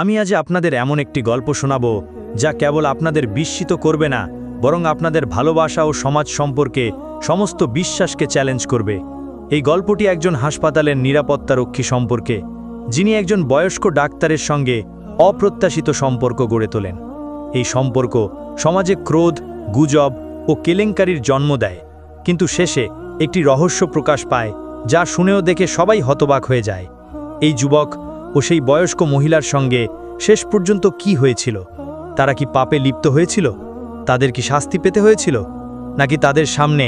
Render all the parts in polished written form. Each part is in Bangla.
আমি আজ আপনাদের এমন একটি গল্প শোনাব যা কেবল আপনাদের বিস্মিত করবে না, বরং আপনাদের ভালোবাসা ও সমাজ সম্পর্কে সমস্ত বিশ্বাসকে চ্যালেঞ্জ করবে। এই গল্পটি একজন হাসপাতালের নিরাপত্তারক্ষী সম্পর্কে, যিনি একজন বয়স্ক ডাক্তারের সঙ্গে অপ্রত্যাশিত সম্পর্ক গড়ে তোলেন। এই সম্পর্ক সমাজে ক্রোধ, গুজব ও কেলেঙ্কারির জন্ম দেয়, কিন্তু শেষে একটি রহস্য প্রকাশ পায় যা শুনেও দেখে সবাই হতবাক হয়ে যায়। এই যুবক ও সেই বয়স্ক মহিলার সঙ্গে শেষ পর্যন্ত কি হয়েছিল? তারা কি পাপে লিপ্ত হয়েছিল? তাদের কি শাস্তি পেতে হয়েছিল, নাকি তাদের সামনে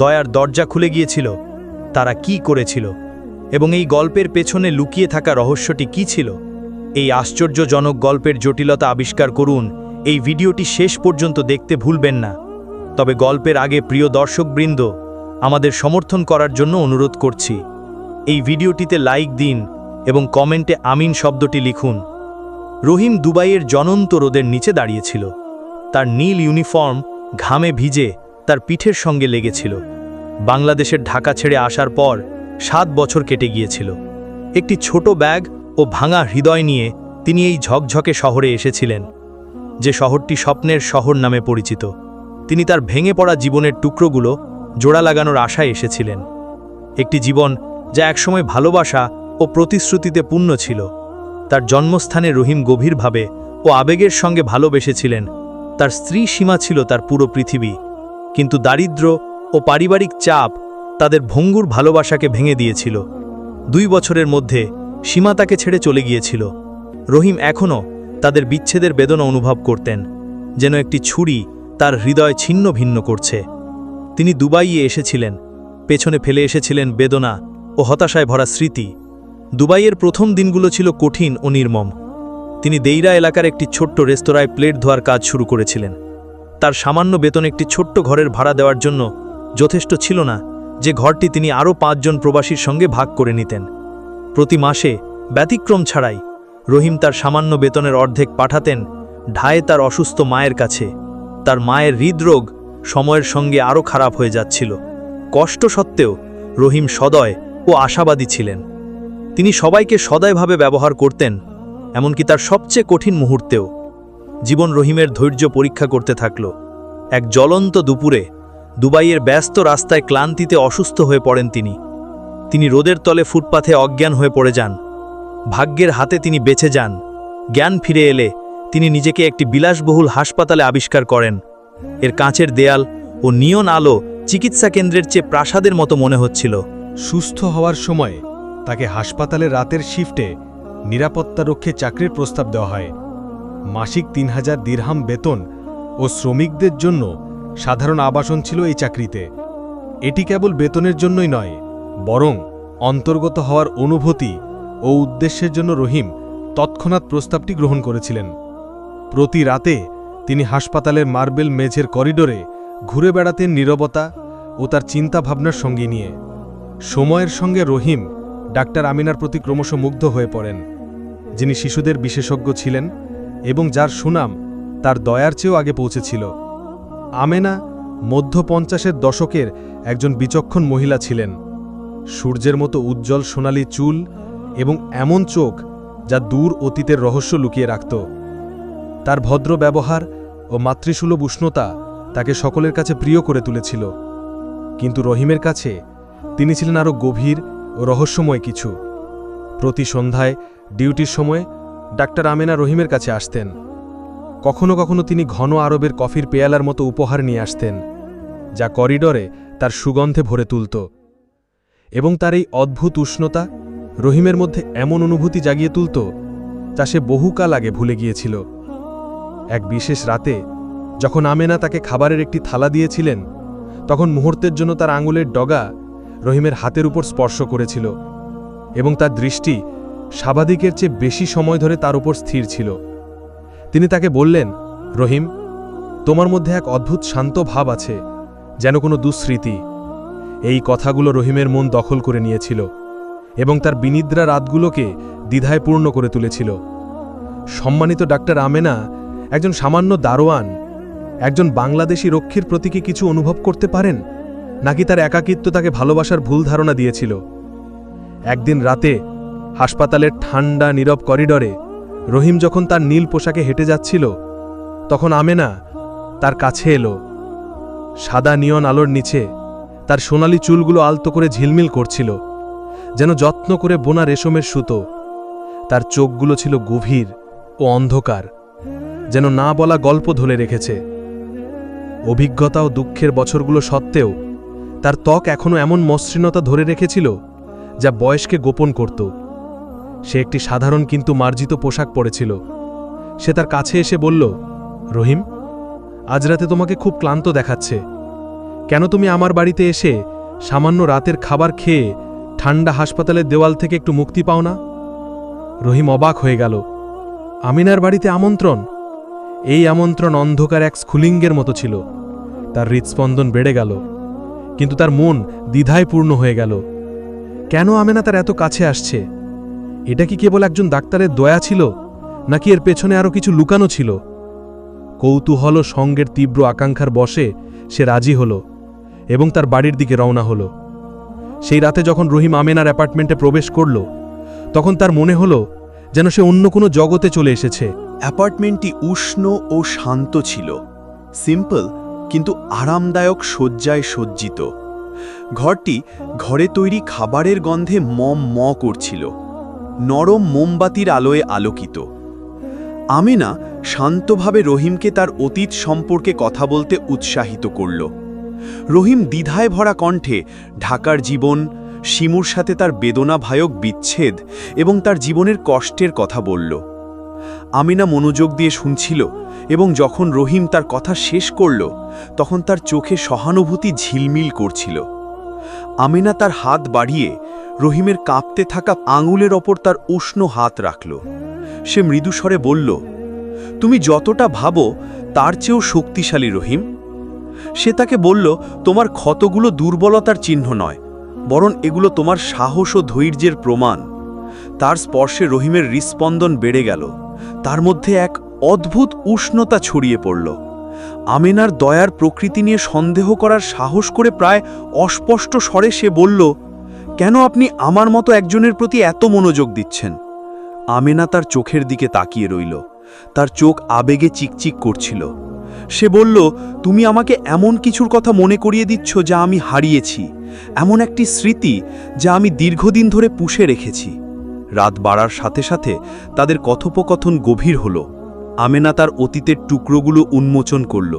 দয়ার দরজা খুলে গিয়েছিল? তারা কি করেছিল এবং এই গল্পের পেছনে লুকিয়ে থাকা রহস্যটি কি ছিল? এই আশ্চর্যজনক গল্পের জটিলতা আবিষ্কার করুন। এই ভিডিওটি শেষ পর্যন্ত দেখতে ভুলবেন না। তবে গল্পের আগে প্রিয় দর্শকবৃন্দ, আমাদের সমর্থন করার জন্য অনুরোধ করছি, এই ভিডিওটিতে লাইক দিন এবং কমেন্টে আমিন শব্দটি লিখুন। রহিম দুবাইয়ের জ্বলন্ত রোদের নিচে দাঁড়িয়েছিল। তার নীল ইউনিফর্ম ঘামে ভিজে তার পিঠের সঙ্গে লেগেছিল। বাংলাদেশের ঢাকা ছেড়ে আসার পর 7 বছর কেটে গিয়েছিল। একটি ছোট ব্যাগ ও ভাঙা হৃদয় নিয়ে তিনি এই ঝকঝকে শহরে এসেছিলেন, যে শহরটি স্বপ্নের শহর নামে পরিচিত। তিনি তার ভেঙে পড়া জীবনের টুকরোগুলো জোড়া লাগানোর আশায় এসেছিলেন। একটি জীবন যা একসময় ভালোবাসা ও প্রতিশ্রুতিতে পূর্ণ ছিল। তার জন্মস্থানে রহিম গভীরভাবে ও আবেগের সঙ্গে ভালোবেসেছিলেন। তার স্ত্রী সীমা ছিল তার পুরো পৃথিবী, কিন্তু দারিদ্র্য ও পারিবারিক চাপ তাদের ভঙ্গুর ভালোবাসাকে ভেঙে দিয়েছিল। 2 বছরের মধ্যে সীমা তাকে ছেড়ে চলে গিয়েছিল। রহিম এখনও তাদের বিচ্ছেদের বেদনা অনুভব করতেন, যেন একটি ছুরি তার হৃদয় ছিন্ন ভিন্ন করছে। তিনি দুবাইয়ে এসেছিলেন, পেছনে ফেলে এসেছিলেন বেদনা ও হতাশায় ভরা স্মৃতি। দুবাইয়ের প্রথম দিনগুলো ছিল কঠিন ও নির্মম। তিনি দেইরা এলাকার একটি ছোট্ট রেস্তোরাঁয় প্লেট ধোয়ার কাজ শুরু করেছিলেন। তার সামান্য বেতন একটি ছোট্ট ঘরের ভাড়া দেওয়ার জন্য যথেষ্ট ছিল না, যে ঘরটি তিনি আরও 5 জন প্রবাসীর সঙ্গে ভাগ করে নিতেন। প্রতি মাসে ব্যতিক্রম ছাড়াই রহিম তার সামান্য বেতনের অর্ধেক পাঠাতেন ঢায়ে তার অসুস্থ মায়ের কাছে। তার মায়ের হৃদরোগ সময়ের সঙ্গে আরও খারাপ হয়ে যাচ্ছিল। কষ্ট সত্ত্বেও রহিম সদয় ও আশাবাদী ছিলেন। তিনি সবাইকে সদয়ভাবে ব্যবহার করতেন, এমনকি তার সবচেয়ে কঠিন মুহূর্তেও। জীবন রহিমের ধৈর্য পরীক্ষা করতে থাকল। এক জ্বলন্ত দুপুরে দুবাইয়ের ব্যস্ত রাস্তায় ক্লান্তিতে অসুস্থ হয়ে পড়েন তিনি রোদের তলে ফুটপাথে অজ্ঞান হয়ে পড়ে যান। ভাগ্যের হাতে তিনি বেঁচে যান। জ্ঞান ফিরে এলে তিনি নিজেকে একটি বিলাসবহুল হাসপাতালে আবিষ্কার করেন। এর কাঁচের দেয়াল ও নিয়ন আলো চিকিৎসা কেন্দ্রের চেয়ে প্রাসাদের মতো মনে হচ্ছিল। সুস্থ হওয়ার সময় তাকে হাসপাতালের রাতের শিফটে নিরাপত্তারক্ষী চাকরির প্রস্তাব দেওয়া হয়। মাসিক 3000 দিরহাম বেতন ও শ্রমিকদের জন্য সাধারণ আবাসন ছিল এই চাকরিতে। এটি কেবল বেতনের জন্যই নয়, বরং অন্তর্গত হওয়ার অনুভূতি ও উদ্দেশ্যের জন্য রহিম তৎক্ষণাৎ প্রস্তাবটি গ্রহণ করেছিলেন। প্রতি রাতে তিনি হাসপাতালের মার্বেল মেঝের করিডোরে ঘুরে বেড়াতেন নীরবতা ও তার চিন্তাভাবনার সঙ্গে নিয়ে। সময়ের সঙ্গে রহিম ডাক্তার আমিনার প্রতি ক্রমশ মুগ্ধ হয়ে পড়েন, যিনি শিশুদের বিশেষজ্ঞ ছিলেন এবং যার সুনাম তার দয়ার চেয়েও আগে পৌঁছেছিল। আমেনা মধ্য 50-এর দশকের একজন বিচক্ষণ মহিলা ছিলেন। সূর্যের মতো উজ্জ্বল সোনালি চুল এবং এমন চোখ যা দূর অতীতের রহস্য লুকিয়ে রাখত। তার ভদ্র ব্যবহার ও মাতৃসুলভ উষ্ণতা তাকে সকলের কাছে প্রিয় করে তুলেছিল। কিন্তু রহিমের কাছে তিনি ছিলেন আরও গভীর ও রহস্যময় কিছু। প্রতি সন্ধ্যায় ডিউটির সময় ডাক্তার আমেনা রহিমের কাছে আসতেন। কখনো কখনো তিনি ঘন আরবের কফির পেয়ালার মতো উপহার নিয়ে আসতেন, যা করিডরে তার সুগন্ধে ভরে তুলত। এবং তার এই অদ্ভুত উষ্ণতা রহিমের মধ্যে এমন অনুভূতি জাগিয়ে তুলত যা সে বহুকাল আগে ভুলে গিয়েছিল। এক বিশেষ রাতে যখন আমেনা তাকে খাবারের একটি থালা দিয়েছিলেন, তখন মুহূর্তের জন্য তার আঙুলের ডগা রহিমের হাতের উপর স্পর্শ করেছিল এবং তার দৃষ্টি স্বাভাবিকের চেয়ে বেশি সময় ধরে তার উপর স্থির ছিল। তিনি তাকে বললেন, রহিম, তোমার মধ্যে এক অদ্ভুত শান্ত ভাব আছে, যেন কোনো দুঃস্মৃতি। এই কথাগুলো রহিমের মন দখল করে নিয়েছিল এবং তার বিনিদ্রা রাতগুলোকে দ্বিধায় পূর্ণ করে তুলেছিল। সম্মানিত ডাক্তার আমেনা একজন সামান্য দারোয়ান, একজন বাংলাদেশি রক্ষীর প্রতি কি কিছু অনুভব করতে পারেন, নাকি তার একাকিত্ব তাকে ভালোবাসার ভুল ধারণা দিয়েছিল? একদিন রাতে হাসপাতালের ঠান্ডা নীরব করিডরে রহিম যখন তার নীল পোশাকে হেঁটে যাচ্ছিল তখন আমেনা তার কাছে এলো। সাদা নিয়ন আলোর নিচে তার সোনালি চুলগুলো আলতো করে ঝিলমিল করছিল, যেন যত্ন করে বোনা রেশমের সুতো। তার চোখগুলো ছিল গভীর ও অন্ধকার, যেন না বলা গল্প ধরে রেখেছে। অভিজ্ঞতা ও দুঃখের বছরগুলো সত্ত্বেও তার ত্বক এখনও এমন মসৃণতা ধরে রেখেছিল যা বয়সকে গোপন করত। সে একটি সাধারণ কিন্তু মার্জিত পোশাক পরেছিল। সে তার কাছে এসে বলল, রহিম, আজ রাতে তোমাকে খুব ক্লান্ত দেখাচ্ছে। কেন তুমি আমার বাড়িতে এসে সামান্য রাতের খাবার খেয়ে ঠান্ডা হাসপাতালের দেওয়াল থেকে একটু মুক্তি পাও না? রহিম অবাক হয়ে গেল। আমিনার বাড়িতে আমন্ত্রণ? এই আমন্ত্রণ অন্ধকার এক স্ফুলিঙ্গের মতো ছিল। তার হৃৎস্পন্দন বেড়ে গেল, কিন্তু তার মন দ্বিধায় পূর্ণ হয়ে গেল। কেন আমেনা তার এত কাছে আসছে? এটা কি কেবল একজন ডাক্তারের দয়া ছিল, নাকি এর পেছনে আরও কিছু লুকানো ছিল? কৌতূহল ও সঙ্গের তীব্র আকাঙ্ক্ষার বশে সে রাজি হল এবং তার বাড়ির দিকে রওনা হল। সেই রাতে যখন রহিম আমেনার অ্যাপার্টমেন্টে প্রবেশ করল, তখন তার মনে হল যেন সে অন্য কোনো জগতে চলে এসেছে। অ্যাপার্টমেন্টটি উষ্ণ ও শান্ত ছিল, সিম্পল কিন্তু আরামদায়ক শয্যায় সজ্জিত। ঘরটি ঘরে তৈরি খাবারের গন্ধে ম করছিল, নরম মোমবাতির আলোয় আলোকিত। আমেনা শান্তভাবে রহিমকে তার অতীত সম্পর্কে কথা বলতে উৎসাহিত করল। রহিম দ্বিধায় ভরা কণ্ঠে ঢাকার জীবন, শিমুর সাথে তার বেদনাভায়ক বিচ্ছেদ এবং তার জীবনের কষ্টের কথা বলল। আমেনা মনোযোগ দিয়ে শুনছিল এবং যখন রহিম তার কথা শেষ করল তখন তার চোখে সহানুভূতি ঝিলমিল করছিল। আমেনা তার হাত বাড়িয়ে রহিমের কাঁপতে থাকা আঙুলের ওপর তার উষ্ণ হাত রাখল। সে মৃদুস্বরে বলল, তুমি যতটা ভাবো তার চেয়েও শক্তিশালী রহিম। সে তাকে বলল, তোমার ক্ষতগুলো দুর্বলতার চিহ্ন নয়, বরং এগুলো তোমার সাহস ও ধৈর্যের প্রমাণ। তার স্পর্শে রহিমের হৃৎস্পন্দন বেড়ে গেল, তার মধ্যে এক অদ্ভুত উষ্ণতা ছড়িয়ে পড়ল। আমেনার দয়ার প্রকৃতি নিয়ে সন্দেহ করার সাহস করে প্রায় অস্পষ্ট স্বরে সে বলল, কেন আপনি আমার মতো একজনের প্রতি এত মনোযোগ দিচ্ছেন? আমেনা তার চোখের দিকে তাকিয়ে রইল, তার চোখ আবেগে চিকচিক করছিল। সে বলল, তুমি আমাকে এমন কিছুর কথা মনে করিয়ে দিচ্ছ যা আমি হারিয়েছি, এমন একটি স্মৃতি যা আমি দীর্ঘদিন ধরে পুষে রেখেছি। রাত বাড়ার সাথে সাথে তাদের কথোপকথন গভীর হল। আমেনা তার অতীতের টুকরোগুলো উন্মোচন করল,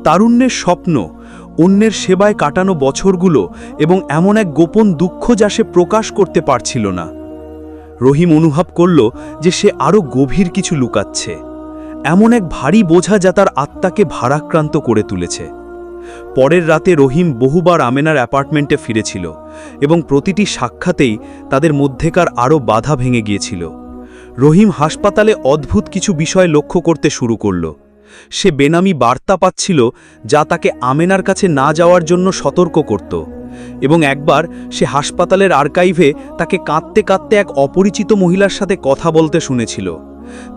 তারুণ্যের স্বপ্ন, অন্যের সেবায় কাটানো বছরগুলো এবং এমন এক গোপন দুঃখ যা সে প্রকাশ করতে পারছিল না। রহিম অনুভব করল যে সে আরও গভীর কিছু লুকাচ্ছে, এমন এক ভারী বোঝা যা তার আত্মাকে ভারাক্রান্ত করে তুলেছে। পরের রাতে রহিম বহুবার আমেনার অ্যাপার্টমেন্টে ফিরেছিল এবং প্রতিটি সাক্ষাতেই তাদের মধ্যেকার আরও বাধা ভেঙে গিয়েছিল। রহিম হাসপাতালে অদ্ভুত কিছু বিষয় লক্ষ্য করতে শুরু করল। সে বেনামি বার্তা পাচ্ছিল যা তাকে আমেনার কাছে না যাওয়ার জন্য সতর্ক করত, এবং একবার সে হাসপাতালের আর্কাইভে তাকে কাঁদতে কাঁদতে এক অপরিচিত মহিলার সাথে কথা বলতে শুনেছিল।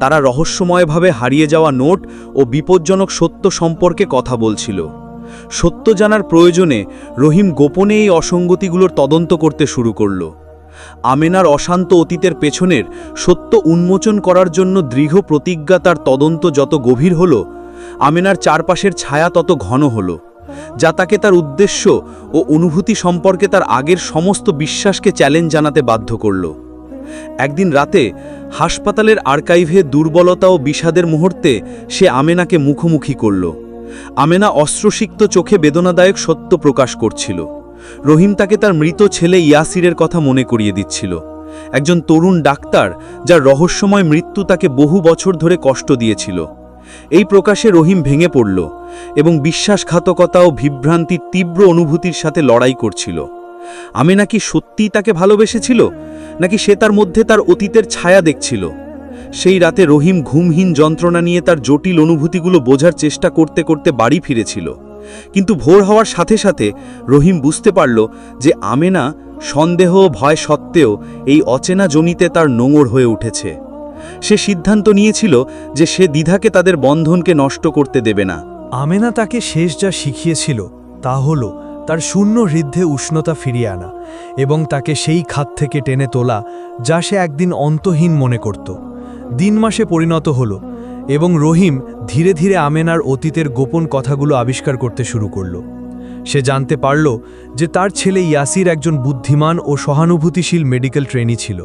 তারা রহস্যময়ভাবে হারিয়ে যাওয়া নোট ও বিপজ্জনক সত্য সম্পর্কে কথা বলছিল। সত্য জানার প্রয়োজনে রহিম গোপনে এই অসঙ্গতিগুলোর তদন্ত করতে শুরু করল। আমেনার অশান্ত অতীতের পেছনের সত্য উন্মোচন করার জন্য দৃঢ় প্রতিজ্ঞা তার তদন্ত যত গভীর হল, আমেনার চারপাশের ছায়া তত ঘন হল, যা তাকে তার উদ্দেশ্য ও অনুভূতি সম্পর্কে তার আগের সমস্ত বিশ্বাসকে চ্যালেঞ্জ জানাতে বাধ্য করল। একদিন রাতে হাসপাতালের আর্কাইভে দুর্বলতা ও বিষাদের মুহূর্তে সে আমেনাকে মুখোমুখি করল। আমেনা অশ্রুসিক্ত চোখে বেদনাদায়ক সত্য প্রকাশ করছিল। রহিম তাকে তার মৃত ছেলে ইয়াসিরের কথা মনে করিয়ে দিচ্ছিল, একজন তরুণ ডাক্তার যার রহস্যময় মৃত্যু তাকে বহু বছর ধরে কষ্ট দিয়েছিল। এই প্রকাশে রহিম ভেঙে পড়ল এবং বিশ্বাসঘাতকতা ও বিভ্রান্তির তীব্র অনুভূতির সাথে লড়াই করছিল। আমেনা কি সত্যিই তাকে ভালোবেসেছিল, নাকি সে তার মধ্যে তার অতীতের ছায়া দেখছিল? সেই রাতে রহিম ঘুমহীন যন্ত্রণা নিয়ে তার জটিল অনুভূতিগুলো বোঝার চেষ্টা করতে করতে বাড়ি ফিরেছিল। কিন্তু ভোর হওয়ার সাথে সাথে রহিম বুঝতে পারল যে আমেনা সন্দেহ ও ভয় সত্ত্বেও এই অচেনা জনিতে তার নোঙর হয়ে উঠেছে। সে সিদ্ধান্ত নিয়েছিল যে সে দ্বিধাকে তাদের বন্ধনকে নষ্ট করতে দেবে না। আমেনা তাকে শেষ যা শিখিয়েছিল তা হল তার শূন্য হৃদয়ে উষ্ণতা ফিরিয়ে আনা এবং তাকে সেই খাত থেকে টেনে তোলা যা সে একদিন অন্তহীন মনে করত। দিন মাসে পরিণত হল এবং রহিম ধীরে ধীরে আমেনার অতীতের গোপন কথাগুলো আবিষ্কার করতে শুরু করল। সে জানতে পারল যে তার ছেলে ইয়াসির একজন বুদ্ধিমান ও সহানুভূতিশীল মেডিকেল ট্রেনি ছিল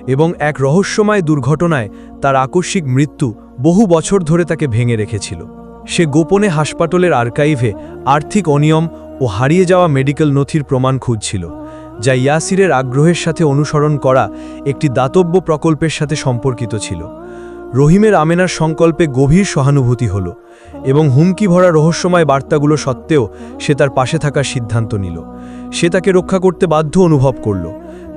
এবং এক রহস্যময় দুর্ঘটনায় তার আকস্মিক মৃত্যু বহু বছর ধরে তাকে ভেঙে রেখেছিল। সে গোপনে হাসপাতালের আর্কাইভে আর্থিক অনিয়ম ও হারিয়ে যাওয়া মেডিকেল নথির প্রমাণ খুঁজছিল, যা ইয়াসিরের আগ্রহের সাথে অনুসরণ করা একটি দাতব্য প্রকল্পের সাথে সম্পর্কিত ছিল। রহিমের আমেনার সংকল্পে গভীর সহানুভূতি হল এবং হুমকি ভরা রহস্যময় বার্তাগুলো সত্ত্বেও সে তার পাশে থাকার সিদ্ধান্ত নিল। সে তাকে রক্ষা করতে বাধ্য অনুভব করল,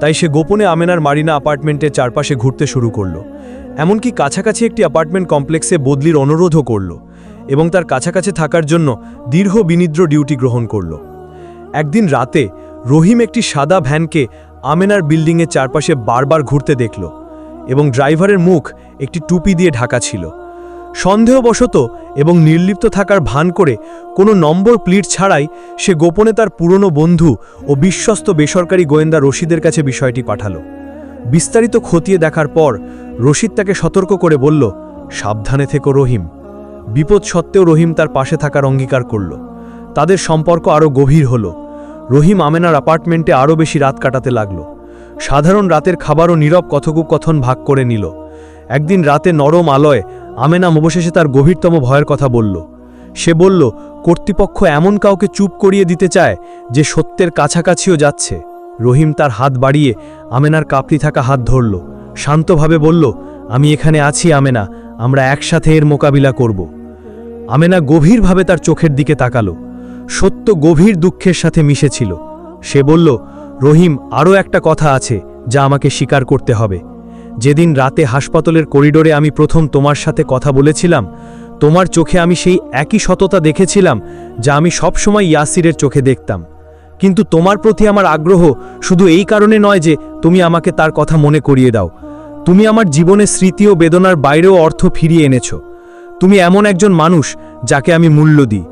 তাই সে গোপনে আমেনার মারিনা অ্যাপার্টমেন্টের চারপাশে ঘুরতে শুরু করল। এমনকি কাছাকাছি একটি অ্যাপার্টমেন্ট কমপ্লেক্সে বদলির অনুরোধও করল এবং তার কাছাকাছি থাকার জন্য দীর্ঘ বিনিদ্র ডিউটি গ্রহণ করল। একদিন রাতে রহিম একটি সাদা ভ্যানকে আমেনার বিল্ডিংয়ের চারপাশে বারবার ঘুরতে দেখল এবং ড্রাইভারের মুখ একটি টুপি দিয়ে ঢাকা ছিল। সন্দেহবশত এবং নির্লিপ্ত থাকার ভান করে কোনো নম্বর প্লেট ছাড়াই সে গোপনে তার পুরনো বন্ধু ও বিশ্বস্ত বেসরকারি গোয়েন্দা রশিদের কাছে বিষয়টি পাঠালো। বিস্তারিত খতিয়ে দেখার পর রশিদ তাকে সতর্ক করে বলল, সাবধানে থেকো রহিম। বিপদ সত্ত্বেও রহিম তার পাশে থাকার অঙ্গীকার করল। তাদের সম্পর্ক আরও গভীর হল। রহিম আমেনার অ্যাপার্টমেন্টে আরও বেশি রাত কাটাতে লাগল। সাধারণ রাতের খাবারও নীরব কথোপকথন ভাগ করে নিল। একদিন রাতে নরম আলোয় আমেনা অবশেষে তার গভীরতম ভয়ের কথা বলল। সে বলল, কর্তৃপক্ষ এমন কাউকে চুপ করিয়ে দিতে চায় যে সত্যের কাছাকাছিও যাচ্ছে। রহিম তার হাত বাড়িয়ে আমেনার কাঁপতে থাকা হাত ধরল। শান্তভাবে বলল, আমি এখানে আছি আমেনা, আমরা একসাথে এর মোকাবিলা করব। আমেনা গভীরভাবে তার চোখের দিকে তাকালো। সত্য গভীর দুঃখের সাথে মিশেছিল। সে বলল, রহিম, আরও একটা কথা আছে যা আমাকে স্বীকার করতে হবে। যেদিন রাতে হাসপাতালের করিডোরে আমি প্রথম তোমার সাথে কথা বলেছিলাম, তোমার চোখে আমি সেই একই সততা দেখেছিলাম যা আমি সবসময় ইয়াসিরের চোখে দেখতাম। কিন্তু তোমার প্রতি আমার আগ্রহ শুধু এই কারণে নয় যে তুমি আমাকে তার কথা মনে করিয়ে দাও। তুমি আমার জীবনের স্মৃতি ও বেদনার বাইরেও অর্থ ফিরিয়ে এনেছ। তুমি এমন একজন মানুষ যাকে আমি মূল্য দিই।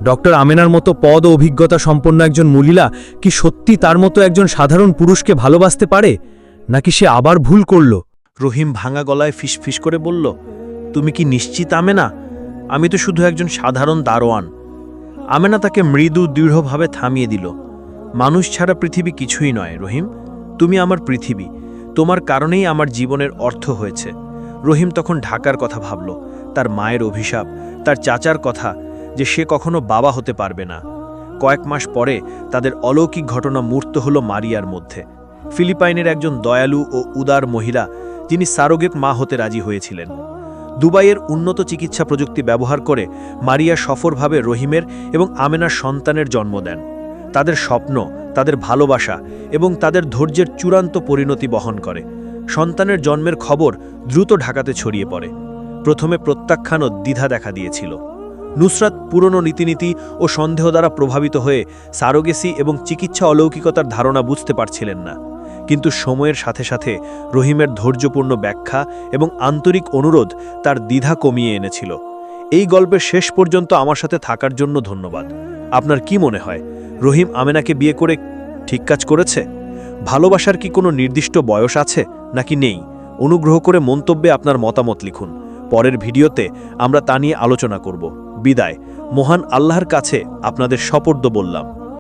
ডক্টর আমেনার মতো পদ ও অভিজ্ঞতা সম্পন্ন একজন মহিলা কি সত্যি তার মতো একজন সাধারণ পুরুষকে ভালোবাসতে পারে, নাকি সে আবার ভুল করল? রহিম ভাঙা গলায় ফিসফিস করে বলল, তুমি কি নিশ্চিত আমেনা? আমি তো শুধু একজন সাধারণ দারোয়ান। আমেনা তাকে মৃদু দৃঢ়ভাবে থামিয়ে দিল। মানুষ ছাড়া পৃথিবী কিছুই নয় রহিম, তুমি আমার পৃথিবী। তোমার কারণেই আমার জীবনের অর্থ হয়েছে। রহিম তখন ঢাকার কথা ভাবল, তার মায়ের অভিশাপ, তার চাচার কথা যে সে কখনো বাবা হতে পারবে না। কয়েক মাস পরে তাদের অলৌকিক ঘটনা মূর্ত হল মারিয়ার মধ্যে। ফিলিপাইনের একজন দয়ালু ও উদার মহিলা, যিনি সারোগেট মা হতে রাজি হয়েছিলেন। দুবাইয়ের উন্নত চিকিৎসা প্রযুক্তি ব্যবহার করে মারিয়া সফলভাবে রহিমের এবং আমেনার সন্তানের জন্ম দেন। তাদের স্বপ্ন, তাদের ভালোবাসা এবং তাদের ধৈর্যের চূড়ান্ত পরিণতি বহন করে। সন্তানের জন্মের খবর দ্রুত ঢাকাতে ছড়িয়ে পড়ে। প্রথমে প্রত্যাখ্যান ও দ্বিধা দেখা দিয়েছিল। নুসরাত পুরনো রীতিনীতি ও সন্দেহ দ্বারা প্রভাবিত হয়ে সারোগেসি এবং চিকিৎসা অলৌকিকতার ধারণা বুঝতে পারছিলেন না। কিন্তু সময়ের সাথে সাথে রহিমের ধৈর্যপূর্ণ ব্যাখ্যা এবং আন্তরিক অনুরোধ তার দ্বিধা কমিয়ে এনেছিল। এই গল্পের শেষ পর্যন্ত আমার সাথে থাকার জন্য ধন্যবাদ। আপনার কি মনে হয়, রহিম আমেনাকে বিয়ে করে ঠিক কাজ করেছে? ভালোবাসার কি কোনো নির্দিষ্ট বয়স আছে নাকি নেই? অনুগ্রহ করে মন্তব্যে আপনার মতামত লিখুন। পরের ভিডিওতে আমরা তা নিয়ে আলোচনা করব। বিদায়। মহান আল্লাহর কাছে আপনাদের সপর্দ বললাম।